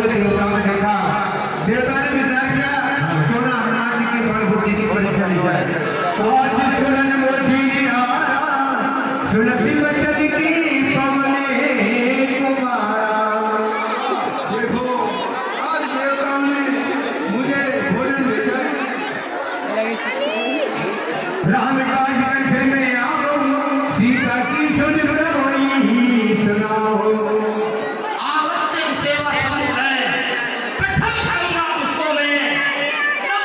हुए देवताओं ने देखा, देवता ने विचार किया क्यों ना हनुमान जी की बल बुद्धि की परीक्षा ली जाए। तो आज सुनन मोठी सुनती बचन की पवने कुमारा। देखो आज देवताओं ने मुझे भोजन भेजा है। राम काज कर फिर मैं आऊं, सीता की सुन रवि सुनाओ। आवश्यक सेवा समूह है, प्रथम करूंगा उसको मैं, जब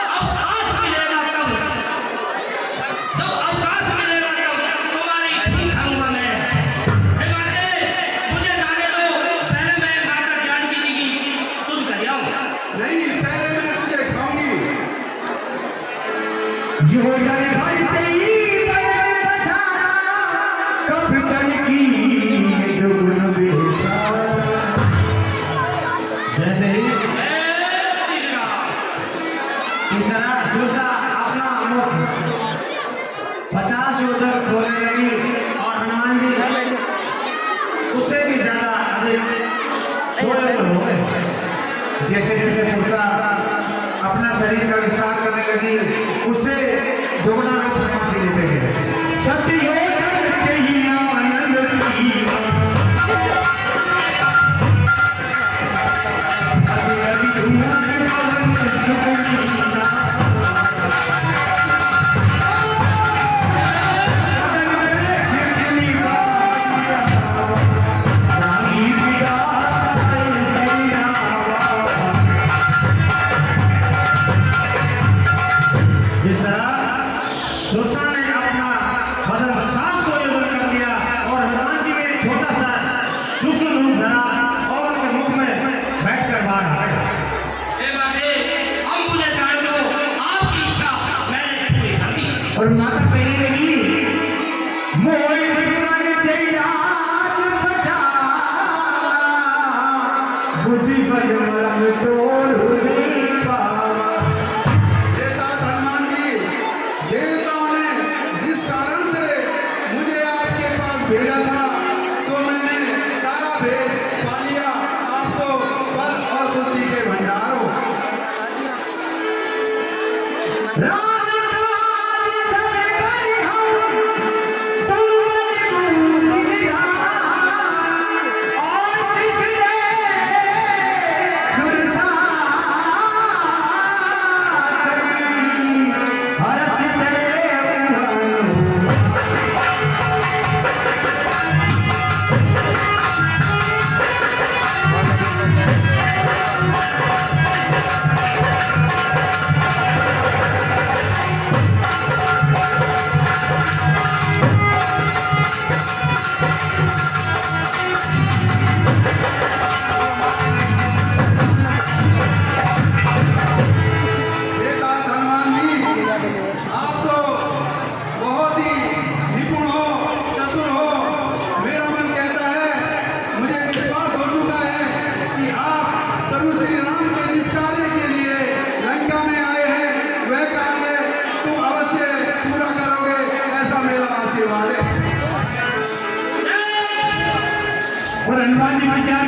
अवकाश मिलेगा तब तुम्हारी भीख खाऊंगा मैं। हे माते, मुझे जाने दो, पहले मैं माता जानकी जी की सुध कर आऊं। नहीं, पहले मैं तुझे खाऊंगी। जो जाने भाई तेरी बदन बसाना, कब तन की दुगुन बेसारा। जैसे ही जय श्री राम। इस तरह सुरसा अपना मुख 50 योजन खोलने लगी और हनुमान जी उससे भी ज्यादा अधिक थोड़े दूर हो गए। जैसे जैसे सुरसा अपना शरीर का विस्तार करने लगी, उससे दोगुना रूप हनुमान जी लेते गए। सत्य योजन के ही आनंद की अभी धुआं पवन सुगंधिया। जिस तरह सुरसा ने अपना बदन 700 योजन कर दिया और हनुमान जी ने एक छोटा सा सूक्ष्म रूप धरा और उनके मुख में बैठकर बाहर आ गए। हे माते, अब मुझे जान दो, आपकी इच्छा मैंने पूरी कर दी। और माता कहने लगी, मोय मन तेरा बचा, बुद्धि बल मरम तोड़ नहीं पावा। देवता हनुमान जी, देवताओं ने जिस कारण से मुझे आपके पास भेजा था, सो मैंने सारा भेद पा लिया। आप तो बल और बुद्धि के भंडार हो। राम काज सब परिहार, तुम मजबूत निधान, और जिसने सुरसा करी, हरख चले अम्बानो। देवता हनुमान जी, आप तो बहुत ही निपुण हो, चतुर हो। मेरा मन कहता है, मुझे विश्वास हो चुका है कि आप प्रभु श्री राम के जिस कार्य के लिए लंका में आए हैं, वह कार्य तुम अवश्य पूरा करोगे, ऐसा मेरा आशीर्वाद है। और हनुमान जी विचार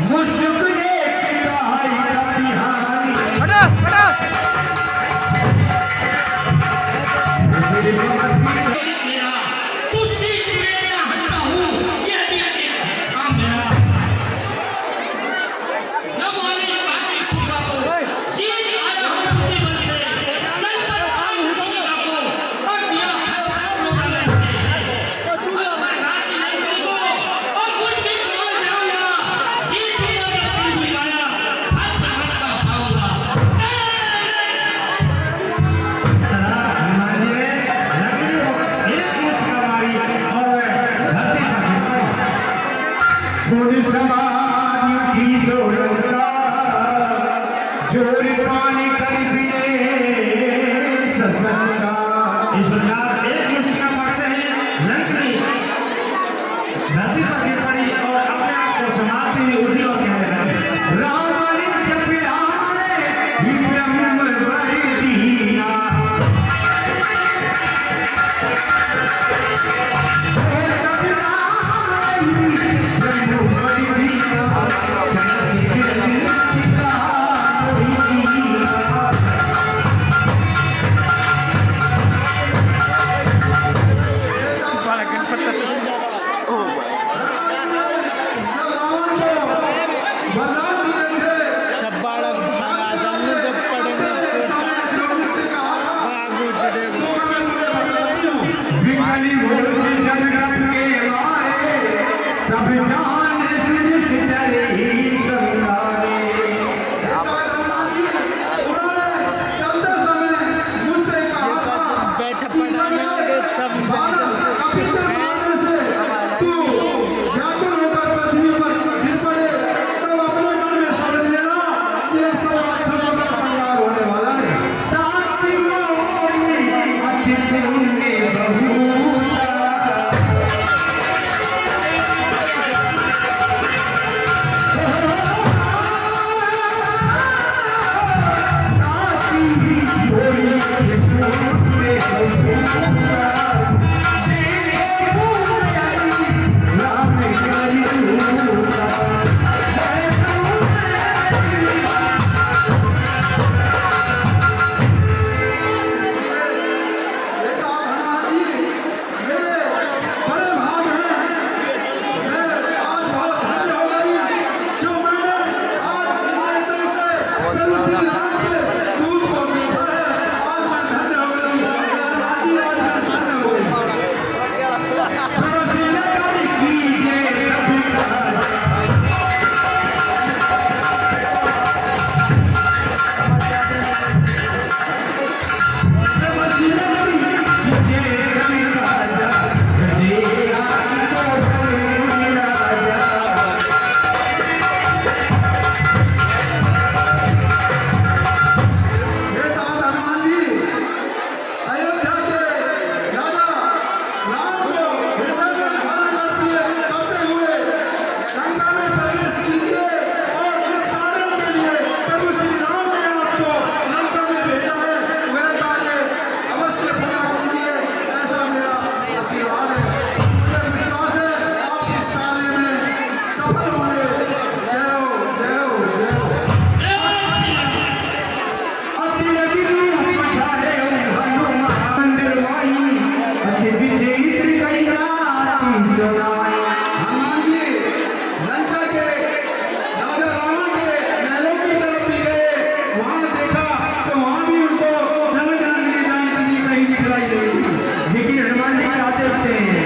मुझ थोड़ी समाज उठी सोलंका चोरी पानी कर पिए ससंगा। इस प्रकार एक मुष्टिका पढ़ते हैं लंकनी धरती पर गिर पड़ी और अपने आप को समाप्ति में उठी और कहने लगे राम जप राम रे ब्रह्म बरि दीना जब रावण को वरदान दिए थे, सब बालक महाराजा ने जब पढ़ने समय जो मुझसे कहा था, आगू चढ़े सो मैं तुम्हें बतलाती हूँ। विकली घोष जगत के मारे तब जान सुन से चले संगारे। उन्होंने चलते समय मुझसे कहा था बैठ कि पढ़ाने लगे सब बानर कपीते मारने से तू व्याकुल होकर पृथ्वी पर गिर पड़े तो अपने मन में समझ लेना कि अब सब राक्षसों का संहार होने वाला है। ताकि मोरी अति पुण्य बहुता ताकि मोरी अति पुण्य बहुता तेरे पूजन राम करी दूता। बेटा हनुमान जी मेरे बड़े भाग हैं। मैं आज बहुत धन्य हो गई जो मैंने आज इन नेत्रों से प्रभु श्री राम के दूत को देखा है। आज मैं धन्य हो गई हनुमान जी, आज मैं धन्य हो गई। प्रसन्न कर कीजिए सभी का हे तात हनुमान जी, अयोध्या के राजा राम को हृदय में धारण करते हुए लंका में प्रवेश कीजिए और जिस कार्य के लिए प्रभु श्री राम ने आपको लंका में भेजा है वह कार्य अवश्य पूरा कीजिए, ऐसा मेरा आशीर्वाद है। मुझे विश्वास है आप इस कार्य में सफल होंगे। जय हो, जय हो, जय हो। हनुमान जी लंका के राजा रावण के महलों की तरफ भी गए, वहां देखा तो वहां भी उनको जनक नंदिनी जानकी जी कहीं दिखलाई नहीं थी। लेकिन हनुमान जी क्या देखते हैं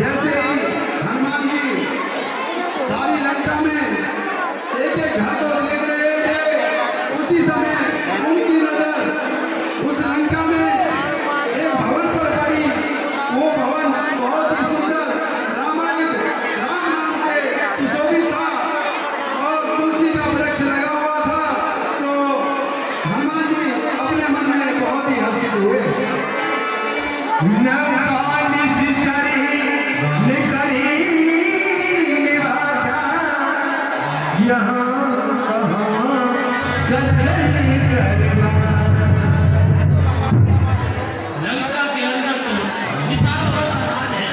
जैसे ही हनुमान जी सारी लंका में एक एक घर को देख रहे थे, उसी समय उनकी नजर उस लंका में एक भवन पर पड़ी। वो भवन बहुत ही सुंदर रामायण राम नाम से सुशोभित था और तुलसी का वृक्ष लगा हुआ था। तो हनुमान जी अपने मन में बहुत ही हर्षित हुए। लंका के अंदर तो निशाचरों का राज है,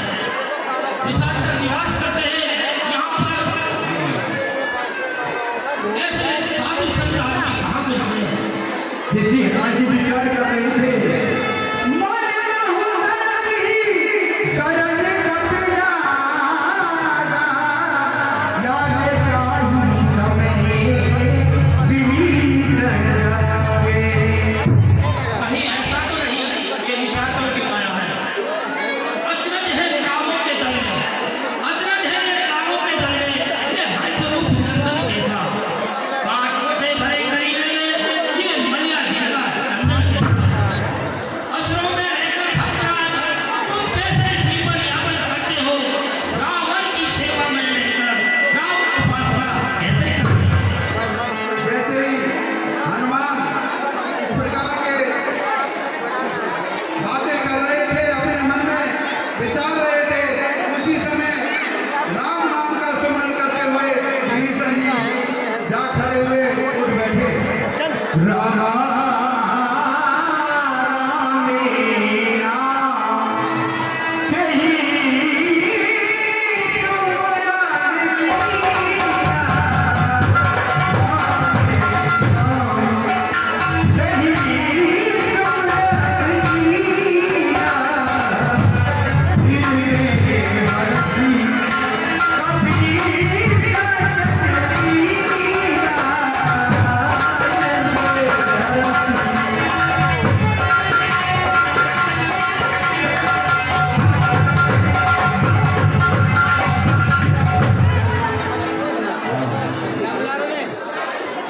निशाचर निवास करते हैं यहाँ पर। ऐसे साधु संत आदमी कहाँ मिलते हैं? जैसे आज विचार कर रहे थे विचार रहे थे, उसी समय राम नाम का स्मरण करते हुए विभीषण जी जा खड़े हुए उठ बैठे। रामा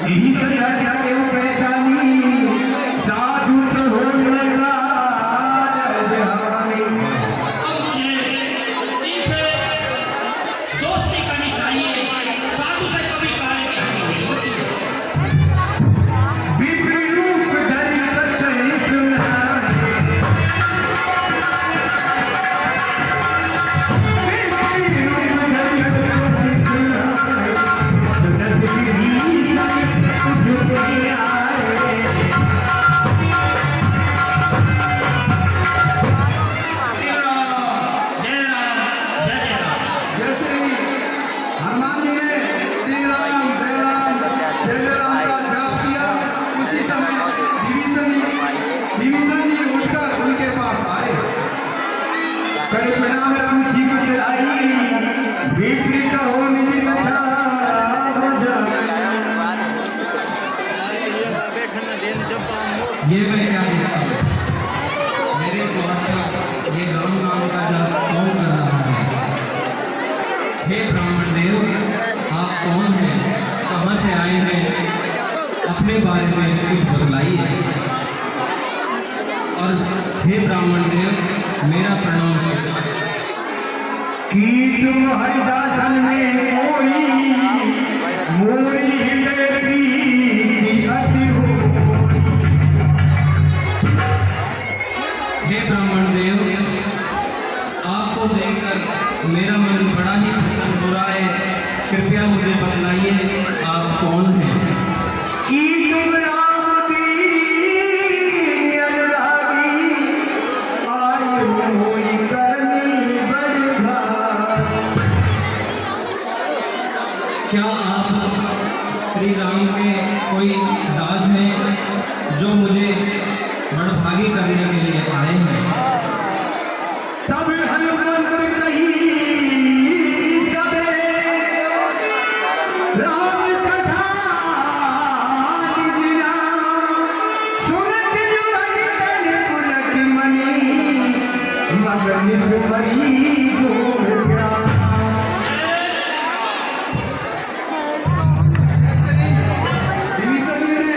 यही सजा के पहचानी साधु तो हो लगा अब मुझे इनसे दोस्ती करनी चाहिए, साधु से कभी कार्य करनी नहीं होती है। विपरीत रूप धरि बचन सुनाए, विपरीत रूप धरि बचन सुनाए, सुनत विभीषण उठ आए। श्री राम जय राम जय जय राम। जैसे ही हनुमान जी ने श्री राम जय राम का जाप किया, उसी समय विभीषण जी उठकर उनके पास आए। करे प्रणाम पूछी कुछ आई, विपरीत हो निज कथा बैठना देन जब ये मैं क्या देखता हूँ, मेरे द्वार का ये राम नाम का जाप कौन कर रहा है? हे ब्राह्मण देव, आप कौन हैं, कहाँ से आए हैं, अपने बारे में कुछ बतलाइए। और हे ब्राह्मण देव, मेरा प्रणाम स्वीकार। कि तुम हरिदासन में कोई मोरी हृदय की अति हो। हे ब्राह्मण देव, आपको देखकर मेरा मन बड़ा ही प्रसन्न हो रहा है, कृपया मुझे बतलाइए आप कौन हैं? कि तुम राम की अनुरागी, आयु मोई करनी बढ़ा। क्या आप श्री राम के कोई दास हैं जो मुझे बड़भागी करने के लिए आए हैं? तब हनुमंत कही सबे राम कथा दिना, सुनत जो तन पुलक मनी, मगन सुमरी गोर प्यार। ऐसे ही विभीषण जी ने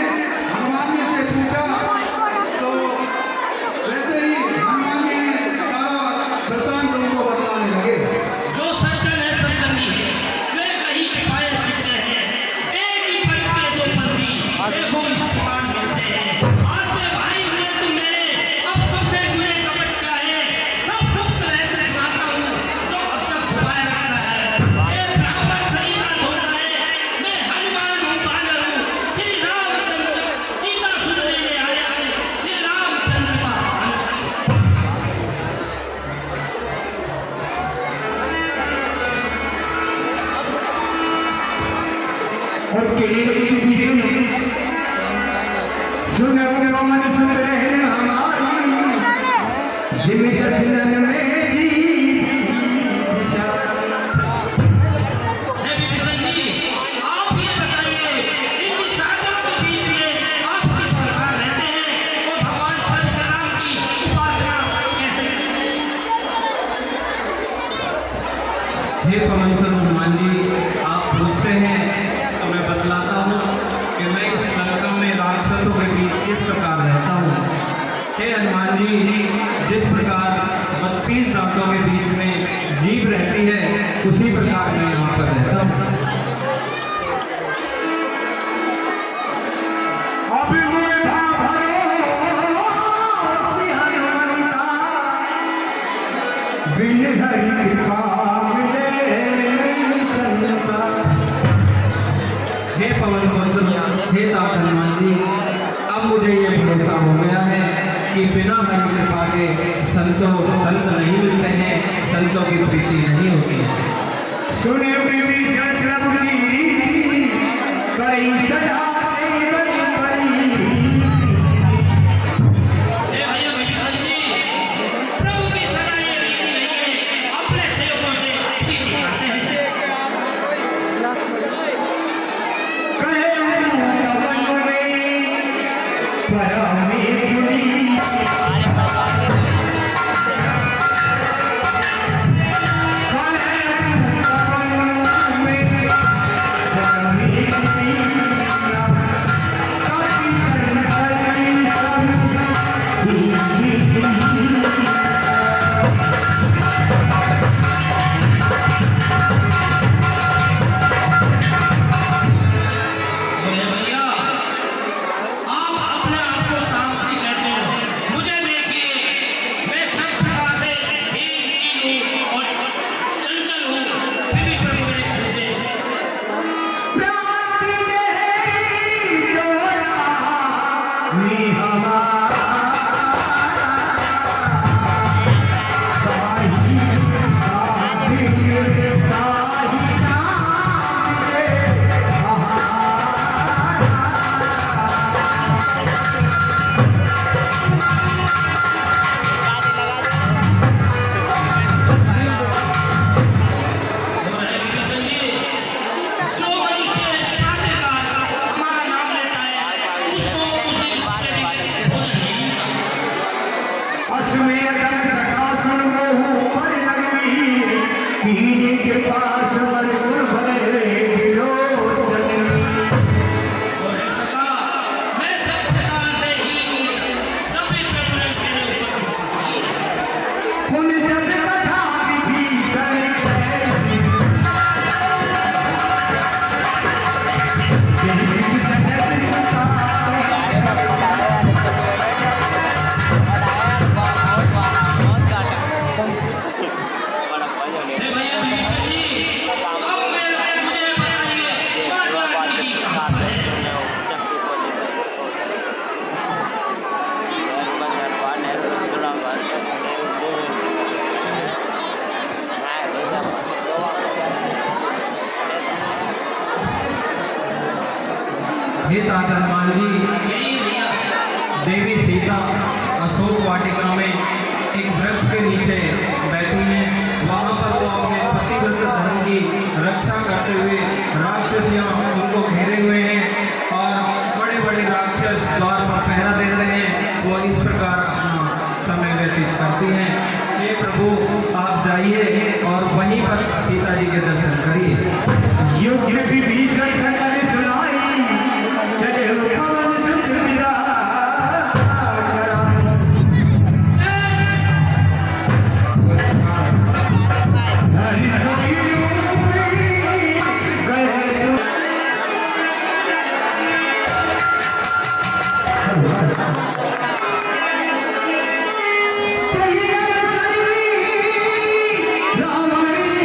हनुमान जी से पूछा, तो वैसे ही हनुमान जी ने सारा वृत्तांत उनको बतलाने लगे। जो सज्जन है सज्जनी है, वे कहीं छिपाए छिपते हैं, एक ही पंच के दो पंथी देखो इस प्रकार मिलते हैं। आज से भाई हुए तुम मेरे, अब तुमसे मुझे कपट क्या है, सब गुप्त रहस्य दिखाता हूँ जो अब तक छुपाए रखा है। ये ब्राह्मण शरीर का धोखा है, मैं हनुमान हूँ, बानर हूँ, श्री रामचंद्र सीता सुध लेने आया हूँ, श्री रामचंद्र का और केले की विष्णु सुनो मन सुन रहे हमारी, जिन दसनन में जी हे विभीषण जी, आप ये बताइए, इन निशाचरों के बीच में आप किस प्रकार रहते हैं और भगवान परशुराम की उपासना कैसे करते हैं? हे पवन सर हनुमान जी, आप पूछते हैं तो मैं बतलाता हूँ कि मैं इस लंका में राक्षसों के बीच किस प्रकार रहता हूँ। हे हनुमान जी, जिस प्रकार 32 दांतों के बीच में जीभ रहती है, उसी प्रकार मैं यहाँ पर रहता हूँ। अभिमुखा भरो श्री हनुमंता, की कृपा के संत नहीं मिलते हैं, संतों की प्रीति नहीं होती है। सुने विभीषण प्रभु की रीति, करी सदा सेवन करी। हे भैया विभीषण जी, प्रभु की सदा ये रीति नहीं है, अपने सेवकों से प्रीति करते हैं। कहे कवन में परमे गुणी, बोले भैया, आप अपने आप को तामसी कहते हो, मुझे देखिए, मैं सब प्रकार से हीन हूँ और चंचल हूँ, फिर भी प्रभु मेरे खोजे। प्राप्ति दे जोड़ा निहमा, ताही ताही ताही नाम दे बोले विभीषण जी, जो मनुष्य प्रातःकाल हमारा नाम लेता है, उसको उसी के भी भोजन नहीं मिलता। अश्वेतम प्रकाशन मोहु पर लगवी, पीने के पास बलगुण भरे विलोचन। बोले सका, मैं सब प्रकार से ही हूँ, जब भी प्रभु ने मेरे ऊपर कृपा की है। पुन सब कथा विभीषण कहे, देवी जगत सुता। हे भैया विभीषण जी, अब मुझे बताइए, माता रानी की कहाँ पर है? हे तात हनुमान जी, यही भैया, देवी सीता अशोक वाटिका में एक वृक्ष के नीचे बैठी हैं। वहाँ पर वो अपने पतिव्रत धर्म की रक्षा करते हुए राक्षसियाँ उनको घेरे हुए हैं और बड़े बड़े राक्षस द्वार पर पहरा दे रहे हैं। वो इस प्रकार अपना समय व्यतीत करती हैं। हे प्रभु, आप जाइए और वहीं पर सीता जी के दर्शन करिए। युग विभीषण सकल सुनाई, चले पवन सुत विदा कराई। हरि सखी गए रावणी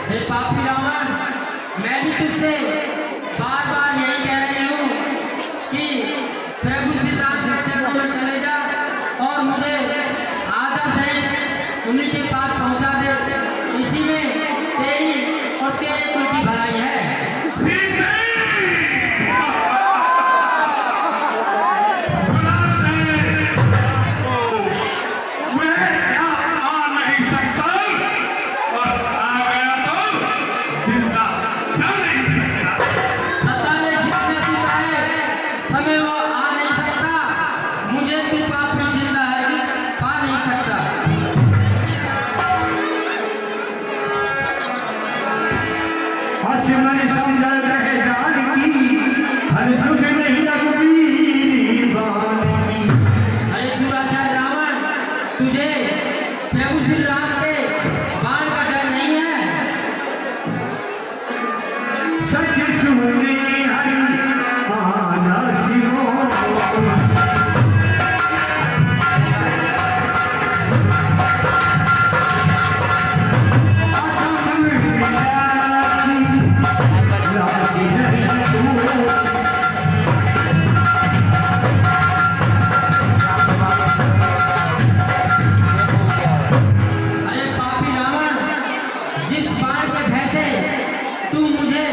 हे पापी रावण, मैं भी तुझसे बार बार यही कह रही हूँ कि प्रभु श्री राम के चरणों में चले जा और मुझे आदर सहित उन्हीं के पास पहुँचा दे। इसी में तेरी और तेरे कुल की भलाई है। सत्ता ले जितने तू चाहे, समय वो आ नहीं सकता। मुझे तू पापी जिंदा है कि पा नहीं सकता। मन समझ रहे जान की हर सुख नहीं रघुबीर बान की। अरे दुराचार रावण, तुझे प्रभु श्री राम के बाण का डर नहीं है। सत्य सुने हरि मानसियो अरे पापी रावण, जिस बाण के भय से तू मुझे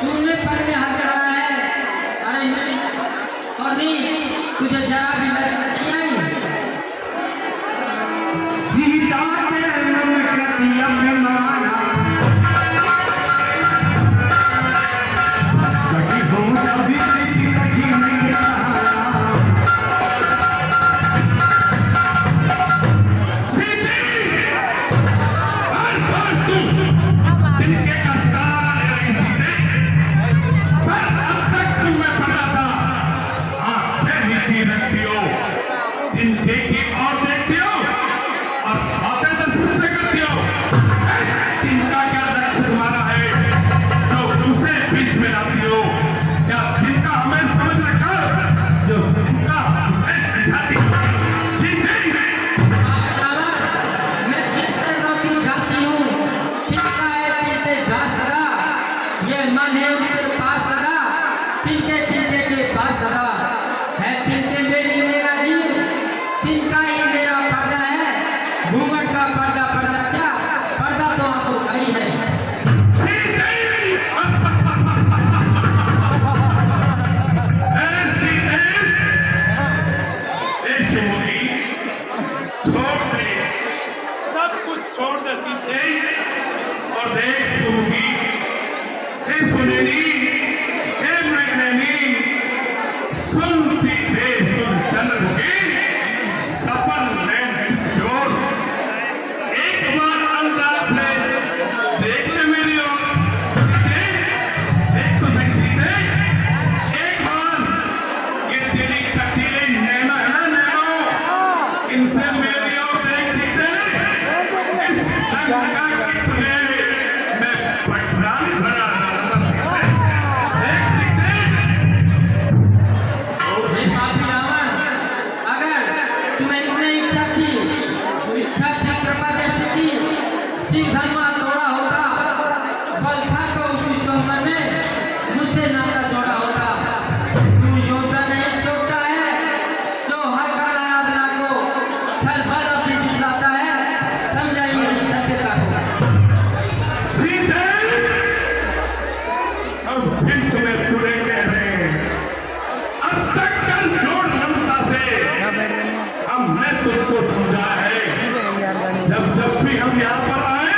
शून्य पद में हर कर रहा है, अरे नहीं, और नहीं, तुझे जरा भी लज्जा नहीं आई। सीता के प्रति अभिमाना कटी हो तभी से कटी नहीं तिनके का सहारा ले रही सीते, पर अब तक तुम्हें पता था। आंखें नीचे रखती हो, तिनके की ओर देखती हो और बातें दसूर से करती हो। तिनका क्या लक्ष्य तुम्हारा है जो उसे बीच में लाती हो? क्या तिनका हमें समझ रखा जो तिनका तुम्हें बिठाती सीते? रावण, मैं कितने लौटी घासी हूँ, कितना है तिनके घास सदा, ये मन है उनके पास सदा, तिनके तिनके के पास सदा है। तिनके मेरी मेरा जीव, तिनका ही मेरा पर्दा है। घूंघट का पर्दा, पर्दा क्या, पर्दा तो आंखों का ही है। सब कुछ छोड़ दे सीते और देख सुनगी, हे सुनेनी, हे मृगनैनी, सुन सीते, सुन चंद्रमुखी, सफल नैन चितचोर। एक बार अंदाज से देख ले मेरी ओर सीते, देख तो सही सीते, एक बार ये तेरी कटीली नैना है ना, नैनो, इनसे मेरी ओर देख सीते। इस लंका की तुझे मैं पटरानी बना दूंगा सीते, देख सीते। हे पापी रावण, अगर तुम्हें इतनी इच्छा थी, कृपा दृष्टि थी, सिख धर्म तोड़ा होता, बल था तो उसी सोमवार में मुझसे नाता जोड़ा होता। तू योद्धा नहीं छोटा है जो हर कर रहा है अपना को, छल बल अपनी दिखलाता है, समझाइए इस सत्यता को। सीते, अब फिर तुम्हें तुरे कह रहे हैं। अब तक कल जोड़ लंबा से हमने तुझको समझा है। जब जब भी हम यहाँ पर आए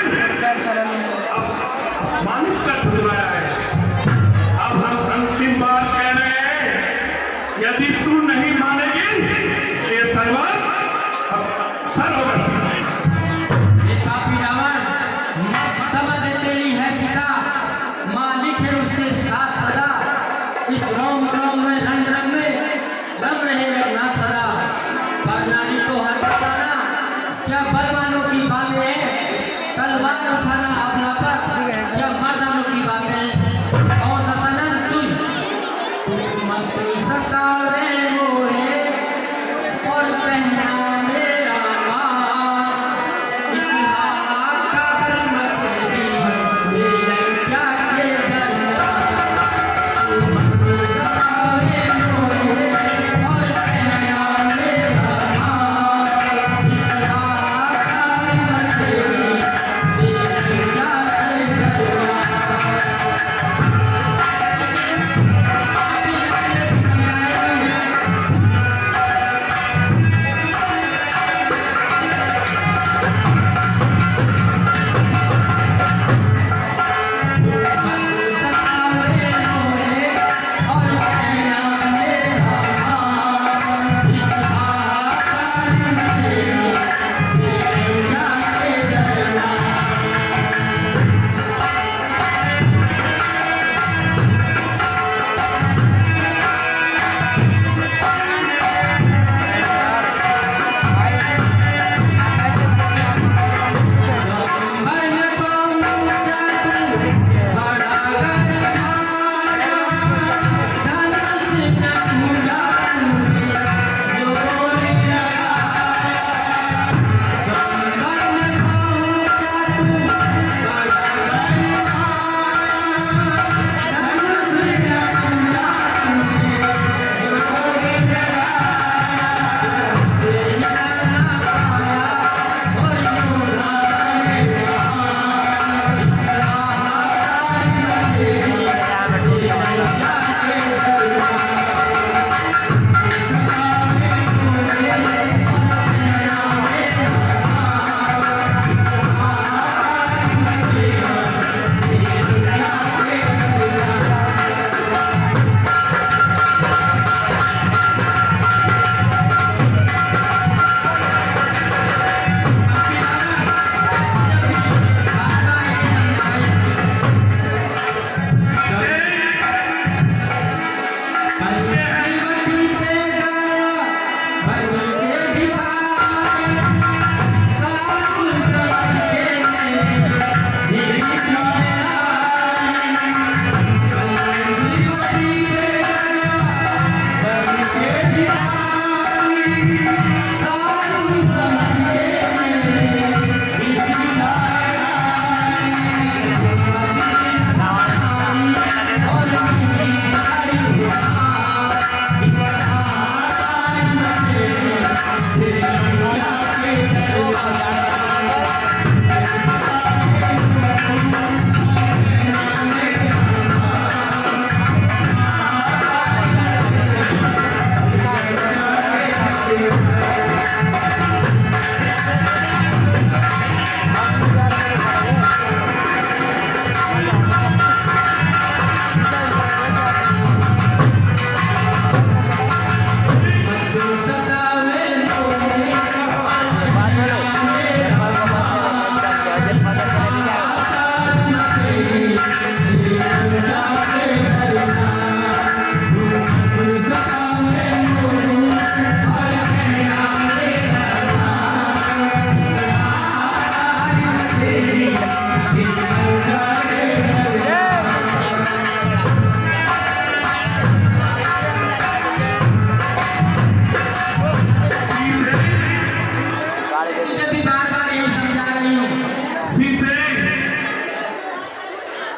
हाथ उठाना अपना पर, यह मर्दानों की बात है। और दशरथ सुन, मत सतावे मोहे और कहना मेरा माँ, इतिहास मछली ये लंका के दरमियान। मत सतावे मोहे और कहना मेरा माँ, इतिहास मछली ये लंका के दरमियान।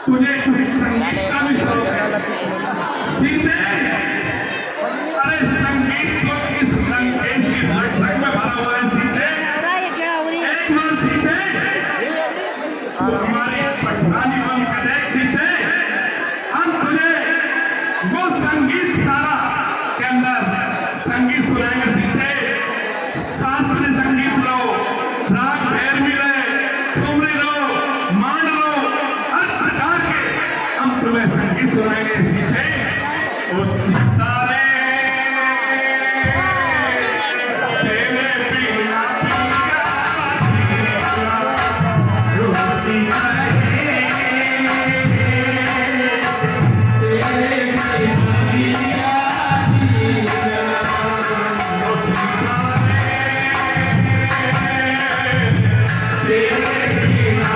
तुझे कुछ संगीत का भी शौक है सीधे। अरे संगीत तो इस लंकेश की धक धक में भरा हुआ है सीधे। एक बार सीधे तो हमारी पठानी बम का देख सीधे, हम तुझे वो संगीत सारा के अंदर संगीत सुनाएंगे सीधे। शास्त्रीय संगीत लो, राग भैरवी ले, ठुमरी लो, मांड लो, हर प्रकार के हम तुम्हें संगीत सुनाएंगे सीधे। ओ सितारे तेरे बिना तेरे बिना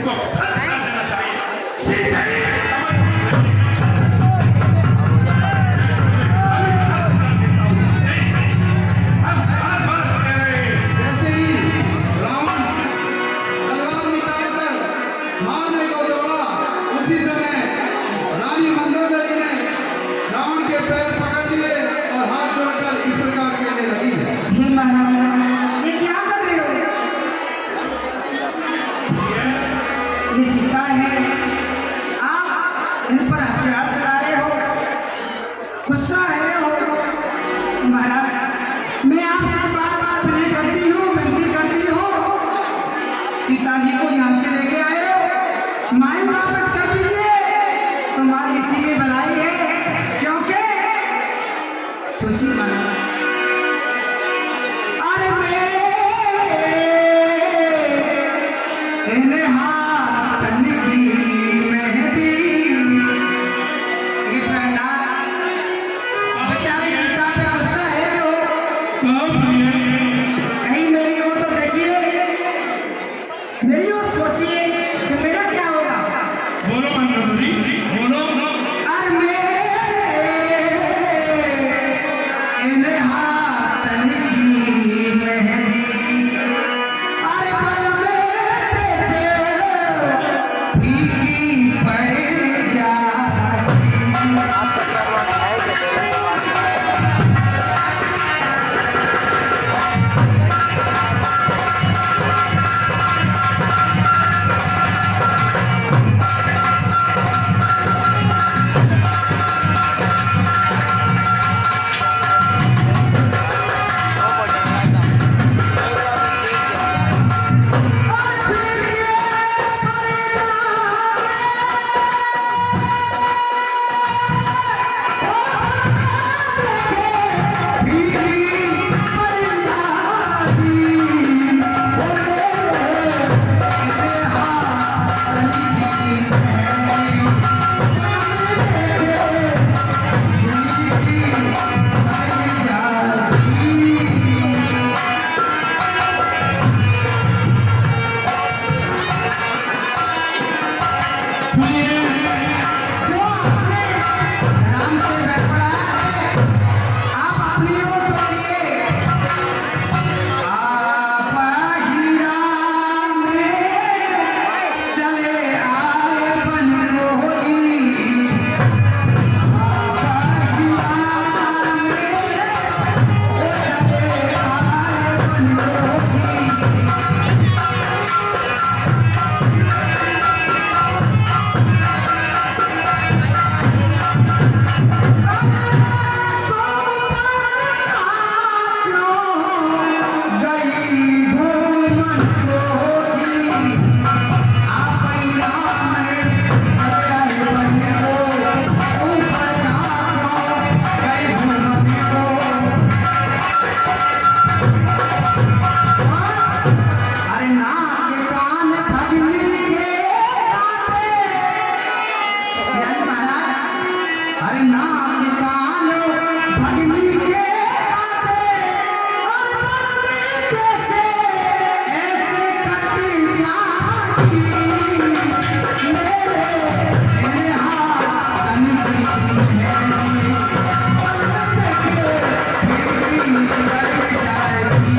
इसको खत्म कर देना चाहिए। सीधे ही समझ अभी खत्म कर देता हूँ। नहीं, हम बार बार कह रहे हैं। जैसे ही रावण तलवार निकालकर मारने को दौड़ा, उसी समय रानी मंदोदरी ने रावण के पैर पकड़ लिए और हाथ जोड़कर इस प्रकार कहने लगी। हे महाराज, ये क्या कर रहे हो? ये सीता है, आप इन पर हथियार चला रहे हो, गुस्सा है हो। महाराज, मैं आपसे बार बार विनय करती हूँ, विनती करती हूँ, सीता जी को यहाँ से लेके आए हो, माई वापस कर दीजिए। तुम्हारी इसी की भलाई है, क्योंकि सुशी महाराज, अरे मेरे हाथन की मेहंदी, ये प्रणाम, बेचारी सीता पे गुस्सा है हो। कहीं मेरी ओर तो देखिए, मेरी ओर सोचिए कि मेरा क्या होगा। बोलो मंदोदरी, बोलो। अरे मेरे हाथन की मेहंदी, अरे बल में देखे फीकी पड़ जाती। और फिर के पड़ जाते, फीकी पड़ जाती। वो मेरे हाथन की मेहंदी, बल में देखे फीकी पड़ जाती। जो आपने राम से बैठा है, आप अपनी ओर सोचिए। आप ही राम में चले आए बन को जी, आप ही राम में वो चले आए बन को जी। अरे ना के कान भगनी के काटे, यानी महाराज, अरे ना के कान भगनी के काटे, और बल में देखे ऐसे कट जाती। मेरे हाथन की मेहंदी, बल में देखे फीकी पड़ जाएगी।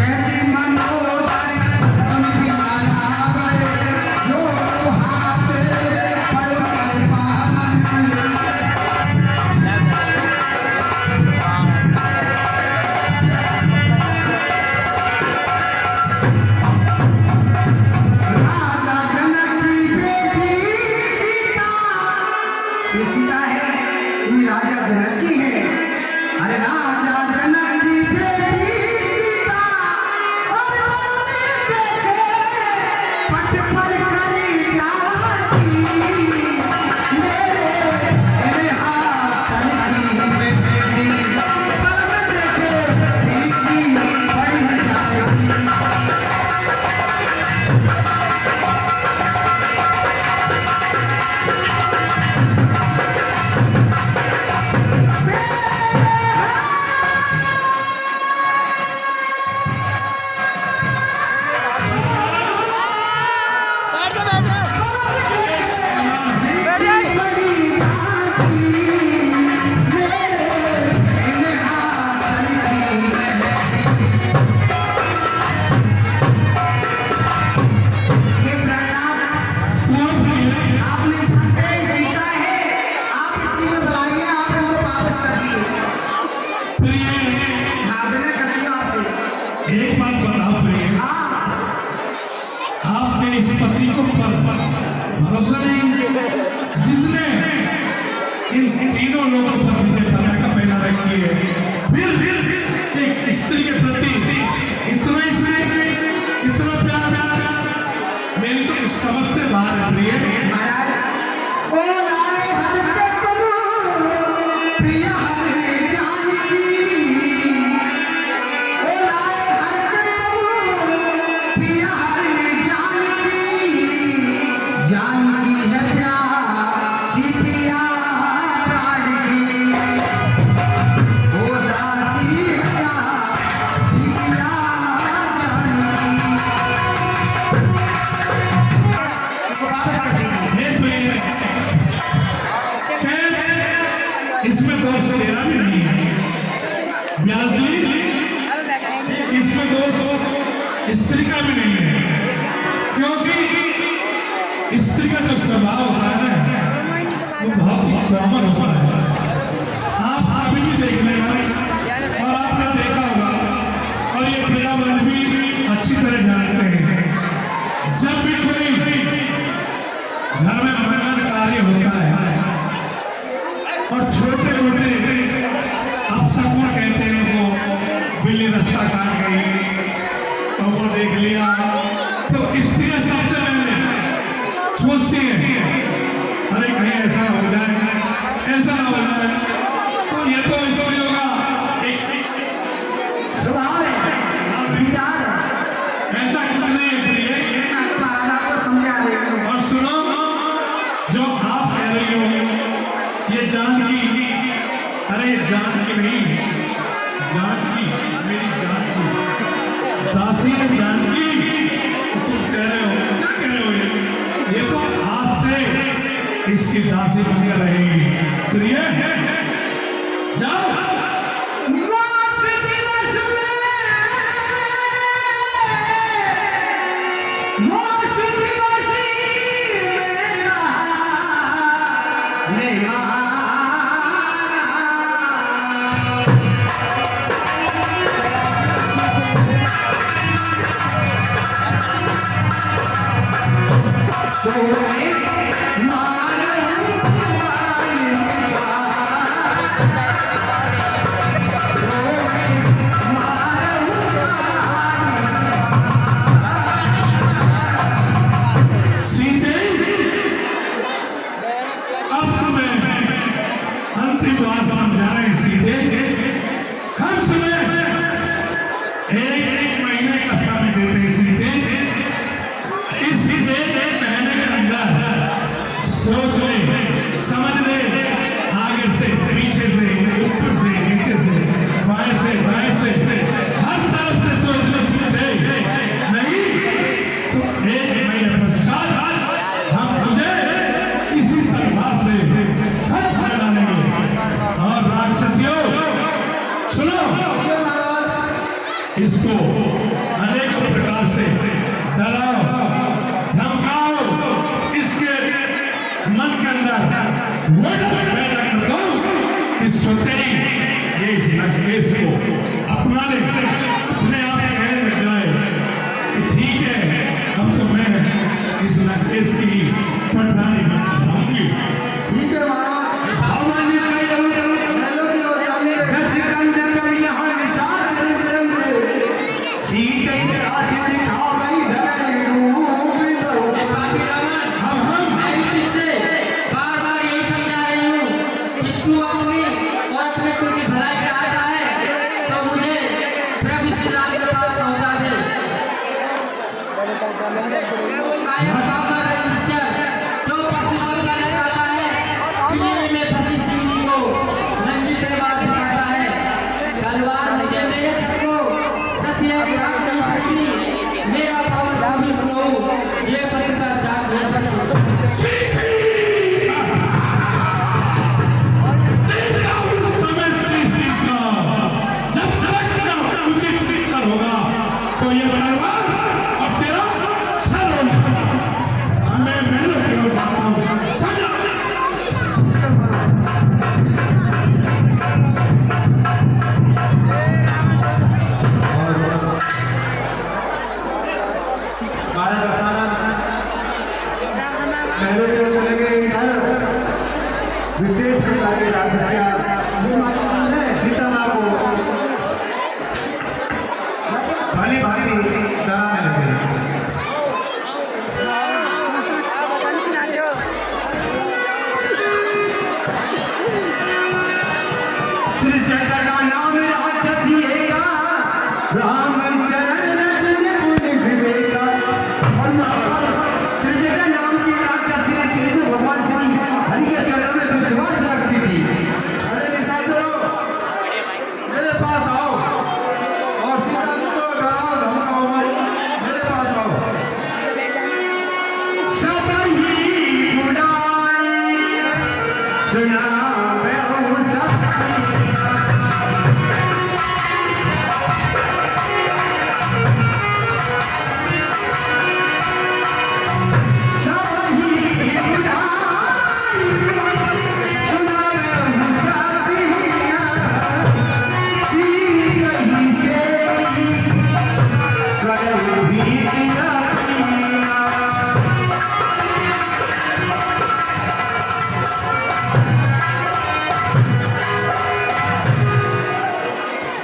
कहती मनोदर सुन एक बात बताओ प्रिय, हाँ आपने इस पति को पर भरोसा नहीं, जिसने इन तीनों लोगों पर मुझे पताका पहना रखी है, फिर एक स्त्री के प्रति इतना इतना प्यार, मेरी तो समझ से बाहर है प्रिय। महाराज ओ लाए हर के तुम प्रिय हर जान की, ओ लाए हर के तुम प्रिय हर जान की है प्यार सी प्रिया प्राण की, ओ दासी है प्यार सी प्रिया जान की। इसको वापस कर दीजिए। ये प्रिय, खैर, इसमें दोष तेरा भी नहीं है व्यास जी, इसमें दोष स्त्री का भी नहीं है, क्योंकि स्त्री का जो स्वभाव होता है ना, वो बहुत ही कॉमन होता है। आप अभी भी देख लेना और आपने देखा होगा, और ये पर्यावरण भी अच्छी तरह जानते हैं, जब भी कोई घर में मंगल कार्य होता है और छोटे मोटे अपशकुन कहते हैं उनको, बिल्ली रास्ता काट गई तो वो देख लिया, तो स्त्रियां सबसे पहले सोचती है अरे कहीं ऐसा हो जाए, ऐसा ना हो जाए, तो ये तो ऐसा नहीं होगा, एक स्वभाव है, विचार है। ऐसा कुछ नहीं है प्रिय। मैं तो महाराज आपको समझा रही हूँ। और सुनो, जो आप कह रही हो ये जानकी, अरे जानकी नहीं, जानकी मेरी जानकी, दासी ने जानकी, तुम कह रहे हो, क्या कह रहे हो? ये तो आज से इसकी दासी बनकर रहेगी प्रिय। जाओ सीधे अब तुम्हें अंतिम बात समझा रहे हैं। सीधे हम सुबह एक महीने का समय देते हैं। सीधे इस एक महीने के अंदर सोच ले, समझ ले, आगे से, पीछे से, ऊपर से, नीचे से, बाएं से, दाएं से, हर तरफ से सोच ले। सीधे नहीं तो एक महीने पश्चात हम तुझे इसी तलवार से खत्म कर डालेंगे। और राक्षसियों सुनो, इसको अनेकों प्रकार से डराओ, धमकाओ, इसके मन के अंदर वजन पैदा कर दो कि सोते ही ये इस नकेश को अपना ले, अपने आप कहने लग जाए कि ठीक है, अब तो मैं इस नकेश की पटरानी बनाऊंगी। ठीक है महाराज, भगवान जी का ये महलों की ओर जाइए। सिकंदर का यहाँ विचार करेंगे, सीते राज दिखावई धरे रूप लो। अब हम मैं भी तुझसे बार-बार यही समझा रही हूँ कि तू अपनी और अपने कुल की भलाई चाहता है, तो मुझे प्रभु श्री राम के पास पहुँचा दे। काया बाबा का निश्चय जो पशु बनकर निकलता है, पिंजरे में फंसी सिंह को नंगी तलवार दिखाता है। तलवार मुझे मेरे सबको सत्य विराट नहीं सकती, मेरा पावन पवित्र प्रभु ये पत्रिका चाट नहीं सकती। जब तक ना उचित उत्तर होगा तो ये तलवार और तेरा सर होगा। मैं महलों की ओर जाता हूँ, समझा? और कराने लगे। त्रिजगत नाम राक्षसिएगा, रामचरण पुण्य विवेका। और त्रिजगत नाम की राक्षसी ने कृष्ण भगवान श्री हरि के चरणों में विश्वास रखती थी। अरे निशाचरों, मेरे पास आओ और सीता जी को डराओ धमकाओ मत, मेरे पास आओ। सब ही बुराई सुनावे हूँ सब।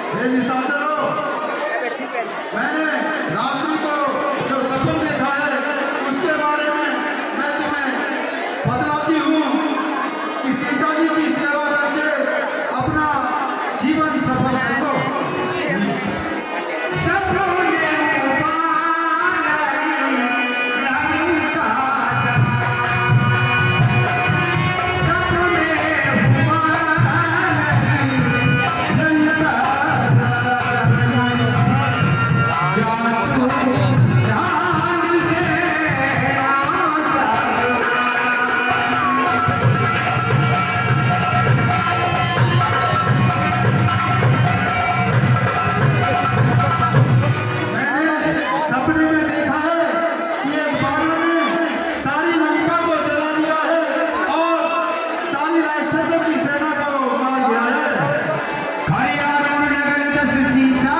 हे निशाचरों, मैंने रात्रि को जो सपन देखा है उसके बारे में मैं तुम्हें बतलाती हूँ कि सीता जी की सेवा करके अपना जीवन सफल करो। सपने में देखा है कि एक बानर ने सारी लंका को जला दिया है और सारी राक्षसों की सेना को मार गिराया है। हरियाणा नगर दस सीसा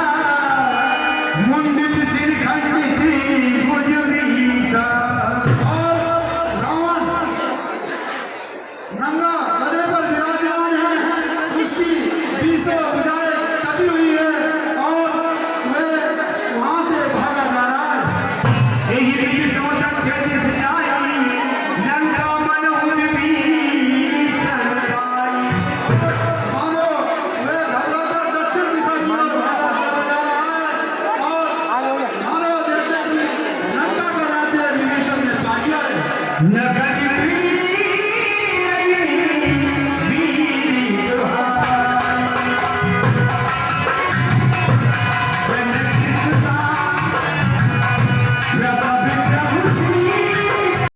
मुंडित सिर खंडित भुज विसा। और रावण नंगा गधे पर विराजमान है, उसकी 20 भुजाएं कटी हुई है और वह वहां से भागा जा रहा है। यही बीच समुद्र क्षेत्र से जाई, लंका मनोहर भीषण आई। मानो वह घबराकर दक्षिण दिशा की ओर भागा चला जा रहा है और मानो जैसे कि लंका का राज्य विभीषण ने पा लिया है। नगर